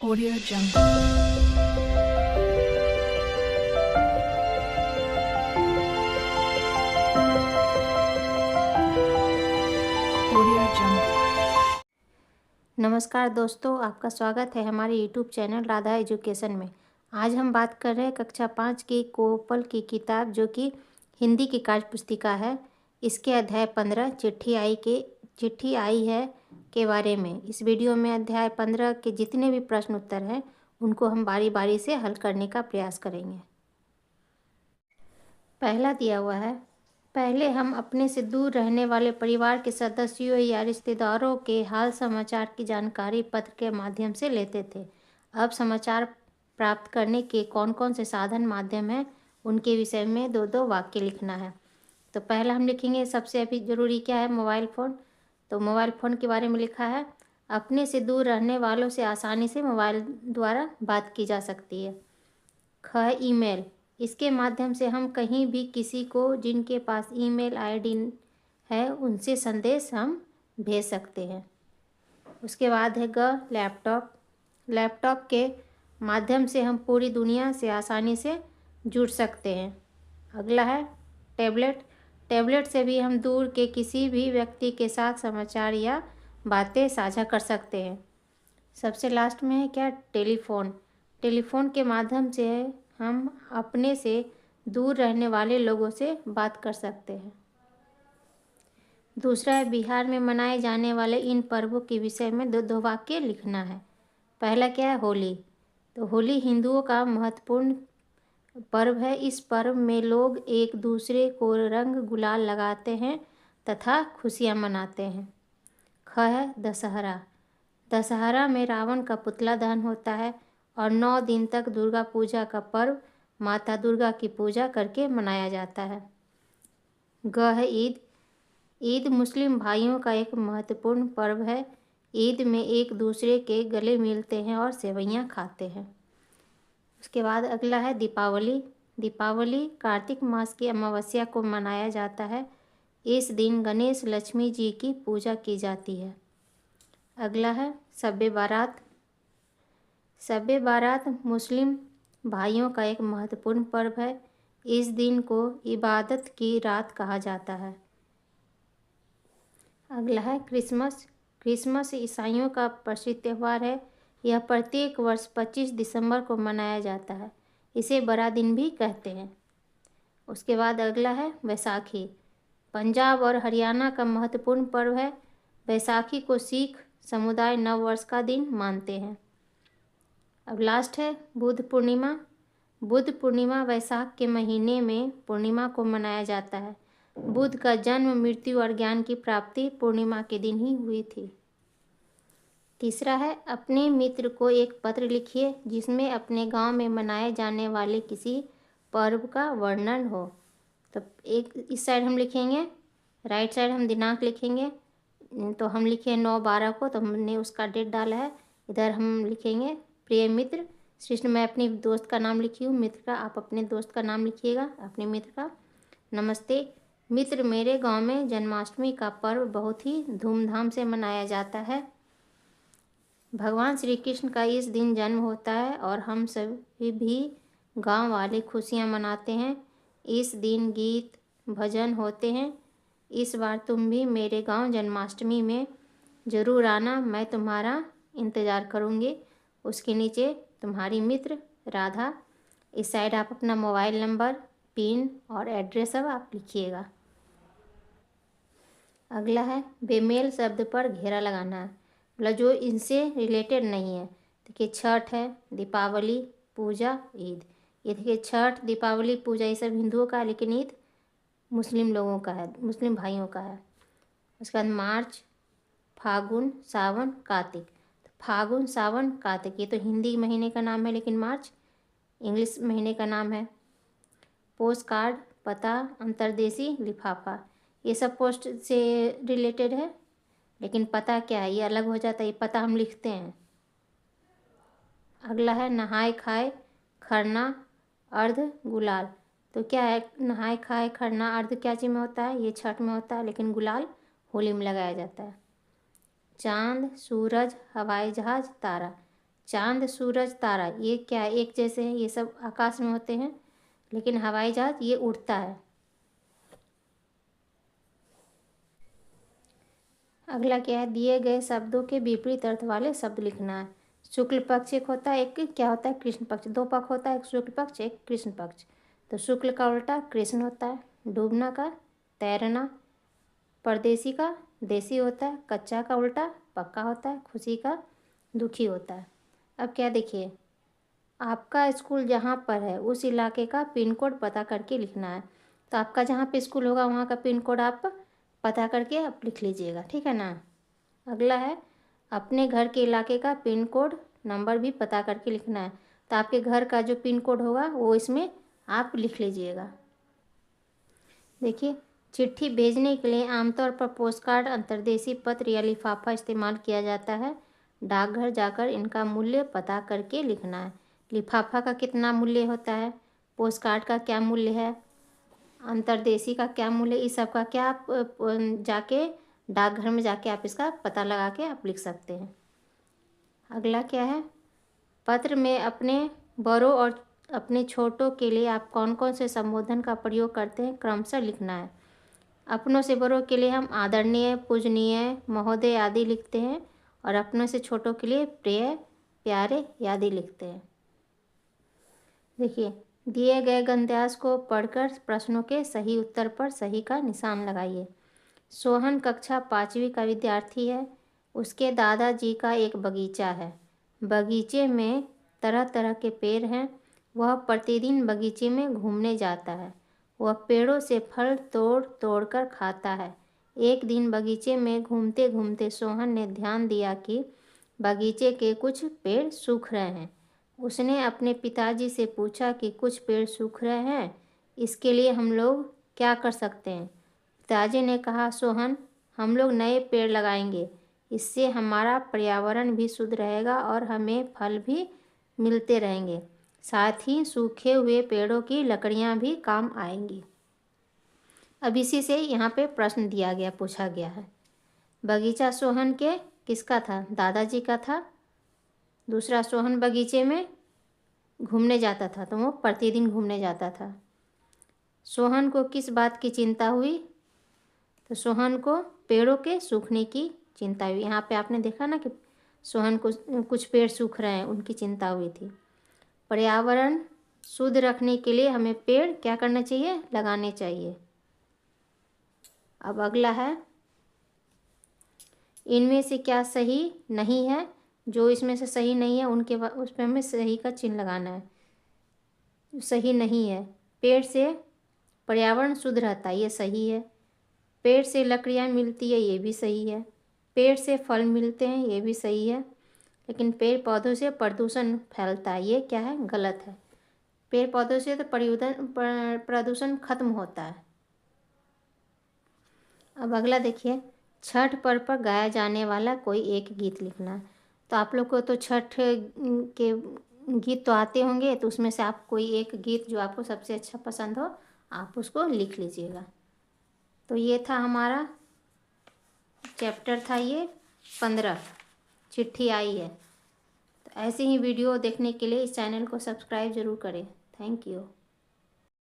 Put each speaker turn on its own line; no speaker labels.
Audio Jungle. Audio Jungle.
नमस्कार दोस्तों, आपका स्वागत है हमारे YouTube चैनल राधा एजुकेशन में। आज हम बात कर रहे हैं कक्षा 5 की कोपल की किताब जो कि हिंदी की कार्य पुस्तिका है। इसके अध्याय 15 चिट्ठी आई है के बारे में। इस वीडियो में अध्याय 15 के जितने भी प्रश्न उत्तर हैं उनको हम बारी बारी से हल करने का प्रयास करेंगे। पहला दिया हुआ है, पहले हम अपने से दूर रहने वाले परिवार के सदस्यों या रिश्तेदारों के हाल समाचार की जानकारी पत्र के माध्यम से लेते थे। अब समाचार प्राप्त करने के कौन कौन से साधन माध्यम हैं उनके विषय में दो दो वाक्य लिखना है। तो पहला हम लिखेंगे, सबसे अभी ज़रूरी क्या है, मोबाइल फ़ोन। तो मोबाइल फ़ोन के बारे में लिखा है, अपने से दूर रहने वालों से आसानी से मोबाइल द्वारा बात की जा सकती है। ख, ईमेल। इसके माध्यम से हम कहीं भी किसी को जिनके पास ईमेल आईडी है उनसे संदेश हम भेज सकते हैं। उसके बाद है ग, लैपटॉप। लैपटॉप के माध्यम से हम पूरी दुनिया से आसानी से जुड़ सकते हैं। अगला है टैबलेट। टैबलेट से भी हम दूर के किसी भी व्यक्ति के साथ समाचार या बातें साझा कर सकते हैं। सबसे लास्ट में है क्या, टेलीफोन। टेलीफोन के माध्यम से हम अपने से दूर रहने वाले लोगों से बात कर सकते हैं। दूसरा है, बिहार में मनाए जाने वाले इन पर्वों के विषय में दो दो वाक्य लिखना है। पहला क्या है, होली। तो होली हिंदुओं का महत्वपूर्ण पर्व है। इस पर्व में लोग एक दूसरे को रंग गुलाल लगाते हैं तथा खुशियाँ मनाते हैं। ख है, दशहरा। दशहरा में रावण का पुतला दहन होता है और 9 दिन तक दुर्गा पूजा का पर्व माता दुर्गा की पूजा करके मनाया जाता है। ग है, ईद। ईद मुस्लिम भाइयों का एक महत्वपूर्ण पर्व है। ईद में एक दूसरे के गले मिलते हैं और सेवइयाँ खाते हैं। उसके बाद अगला है, दीपावली। दीपावली कार्तिक मास की अमावस्या को मनाया जाता है। इस दिन गणेश लक्ष्मी जी की पूजा की जाती है। अगला है, शब-ए बारात। शब-ए बारात मुस्लिम भाइयों का एक महत्वपूर्ण पर्व है। इस दिन को इबादत की रात कहा जाता है। अगला है, क्रिसमस। क्रिसमस ईसाइयों का प्रसिद्ध त्यौहार है। यह प्रत्येक वर्ष 25 दिसंबर को मनाया जाता है। इसे बड़ा दिन भी कहते हैं। उसके बाद अगला है, बैसाखी। पंजाब और हरियाणा का महत्वपूर्ण पर्व है। बैसाखी को सिख समुदाय नव वर्ष का दिन मानते हैं। अब लास्ट है, बुद्ध पूर्णिमा। बुद्ध पूर्णिमा वैशाख के महीने में पूर्णिमा को मनाया जाता है। बुद्ध का जन्म, मृत्यु और ज्ञान की प्राप्ति पूर्णिमा के दिन ही हुई थी। तीसरा है, अपने मित्र को एक पत्र लिखिए जिसमें अपने गांव में मनाए जाने वाले किसी पर्व का वर्णन हो। तो एक इस साइड हम लिखेंगे, राइट साइड हम दिनांक लिखेंगे। तो हम लिखे 9/12 को, तो हमने उसका डेट डाला है। इधर हम लिखेंगे, प्रिय मित्र। सृष्टि मैं अपनी दोस्त का नाम लिखी हूँ, मित्र का आप अपने दोस्त का नाम लिखिएगा, अपने मित्र का। नमस्ते मित्र, मेरे गांव में जन्माष्टमी का पर्व बहुत ही धूमधाम से मनाया जाता है। भगवान श्री कृष्ण का इस दिन जन्म होता है और हम सभी भी गांव वाले खुशियां मनाते हैं। इस दिन गीत भजन होते हैं। इस बार तुम भी मेरे गांव जन्माष्टमी में ज़रूर आना, मैं तुम्हारा इंतज़ार करूंगी। उसके नीचे तुम्हारी मित्र राधा। इस साइड आप अपना मोबाइल नंबर, पिन और एड्रेस सब आप लिखिएगा। अगला है, बेमेल शब्द पर घेरा लगाना है, मतलब जो इनसे रिलेटेड नहीं है। देखिए, छठ है, दीपावली, पूजा, ईद। ये देखिए, छठ, दीपावली, पूजा ये सब हिंदुओं का है, लेकिन ईद मुस्लिम लोगों का है, मुस्लिम भाइयों का है। उसके बाद मार्च, फागुन, सावन, कार्तिक। तो फागुन, सावन, कार्तिक ये तो हिंदी महीने का नाम है, लेकिन मार्च इंग्लिश महीने का नाम है। पोस्ट कार्ड, पता, अंतर्देशी लिफाफा ये सब पोस्ट से रिलेटेड है, लेकिन पता क्या है, ये अलग हो जाता है। ये पता हम लिखते हैं। अगला है, नहाए खाए, खरना, अर्ध, गुलाल। तो क्या है, नहाए खाए, खरना, अर्ध क्या चीज़ में होता है, ये छठ में होता है, लेकिन गुलाल होली में लगाया जाता है। चांद, सूरज, हवाई जहाज, तारा। चांद, सूरज, तारा ये क्या एक जैसे हैं? ये सब आकाश में होते हैं, लेकिन हवाई जहाज ये उड़ता है। अगला क्या है? दिए गए शब्दों के विपरीत अर्थ वाले शब्द लिखना है। शुक्ल पक्ष एक होता है, एक क्या होता है? कृष्ण पक्ष। दो पक्ष होता है, एक शुक्ल पक्ष एक कृष्ण पक्ष। तो शुक्ल का उल्टा कृष्ण होता है। डूबना का तैरना, परदेसी का देसी होता है, कच्चा का उल्टा पक्का होता है, खुशी का दुखी होता है। अब क्या देखिए, आपका स्कूल जहाँ पर है उस इलाके का पिन कोड पता करके लिखना है। तो आपका जहाँ पे स्कूल होगा वहाँ का पिन कोड आप पता करके आप लिख लीजिएगा, ठीक है ना। अगला है, अपने घर के इलाके का पिन कोड नंबर भी पता करके लिखना है। तो आपके घर का जो पिन कोड होगा वो इसमें आप लिख लीजिएगा। देखिए, चिट्ठी भेजने के लिए आमतौर पर पोस्टकार्ड, अंतर्देशीय पत्र या लिफाफा इस्तेमाल किया जाता है। डाकघर जाकर इनका मूल्य पता करके लिखना है। लिफाफा का कितना मूल्य होता है, पोस्टकार्ड का क्या मूल्य है, अंतर्देशीय का क्या मूल्य, इस सब का क्या आप जाके डाकघर में जाके आप इसका पता लगा के आप लिख सकते हैं। अगला क्या है, पत्र में अपने बड़ों और अपने छोटों के लिए आप कौन कौन से संबोधन का प्रयोग करते हैं क्रमशः लिखना है। अपनों से बड़ों के लिए हम आदरणीय, पूजनीय, महोदय आदि लिखते हैं, और अपनों से छोटों के लिए प्रिय, प्यारे आदि लिखते हैं। देखिए, दिए गए गद्यांश को पढ़कर प्रश्नों के सही उत्तर पर सही का निशान लगाइए। सोहन कक्षा 5वीं का विद्यार्थी है। उसके दादाजी का एक बगीचा है। बगीचे में तरह तरह के पेड़ हैं। वह प्रतिदिन बगीचे में घूमने जाता है। वह पेड़ों से फल तोड़ तोड़ कर खाता है। एक दिन बगीचे में घूमते घूमते सोहन ने ध्यान दिया कि बगीचे के कुछ पेड़ सूख रहे हैं। उसने अपने पिताजी से पूछा कि कुछ पेड़ सूख रहे हैं, इसके लिए हम लोग क्या कर सकते हैं। पिताजी ने कहा, सोहन, हम लोग नए पेड़ लगाएंगे। इससे हमारा पर्यावरण भी शुद्ध रहेगा और हमें फल भी मिलते रहेंगे। साथ ही सूखे हुए पेड़ों की लकड़ियाँ भी काम आएंगी। अब इसी से यहाँ पे प्रश्न दिया गया, पूछा गया है, बगीचा सोहन के किसका था? दादाजी का था। दूसरा, सोहन बगीचे में घूमने जाता था, तो वो प्रतिदिन घूमने जाता था। सोहन को किस बात की चिंता हुई? तो सोहन को पेड़ों के सूखने की चिंता हुई। यहाँ पे आपने देखा ना कि सोहन को कुछ पेड़ सूख रहे हैं, उनकी चिंता हुई थी। पर्यावरण शुद्ध रखने के लिए हमें पेड़ क्या करना चाहिए? लगाने चाहिए। अब अगला है, इनमें से क्या सही नहीं है? जो इसमें से सही नहीं है उनके उस पर हमें सही का चिन्ह लगाना है। सही नहीं है, पेड़ से पर्यावरण शुद्ध रहता है, ये सही है। पेड़ से लकड़ियाँ मिलती है, ये भी सही है। पेड़ से फल मिलते हैं, ये भी सही है। लेकिन पेड़ पौधों से प्रदूषण फैलता है, ये क्या है? गलत है। पेड़ पौधों से तो प्रदूषण खत्म होता है। अब अगला देखिए, छठ पर्व पर गाया जाने वाला कोई एक गीत लिखना है। तो आप लोग को तो छठ के गीत तो आते होंगे, तो उसमें से आप कोई एक गीत जो आपको सबसे अच्छा पसंद हो आप उसको लिख लीजिएगा। तो ये था हमारा चैप्टर था ये 15, चिट्ठी आई है। तो ऐसे ही वीडियो देखने के लिए इस चैनल को सब्सक्राइब ज़रूर करें। Thank you.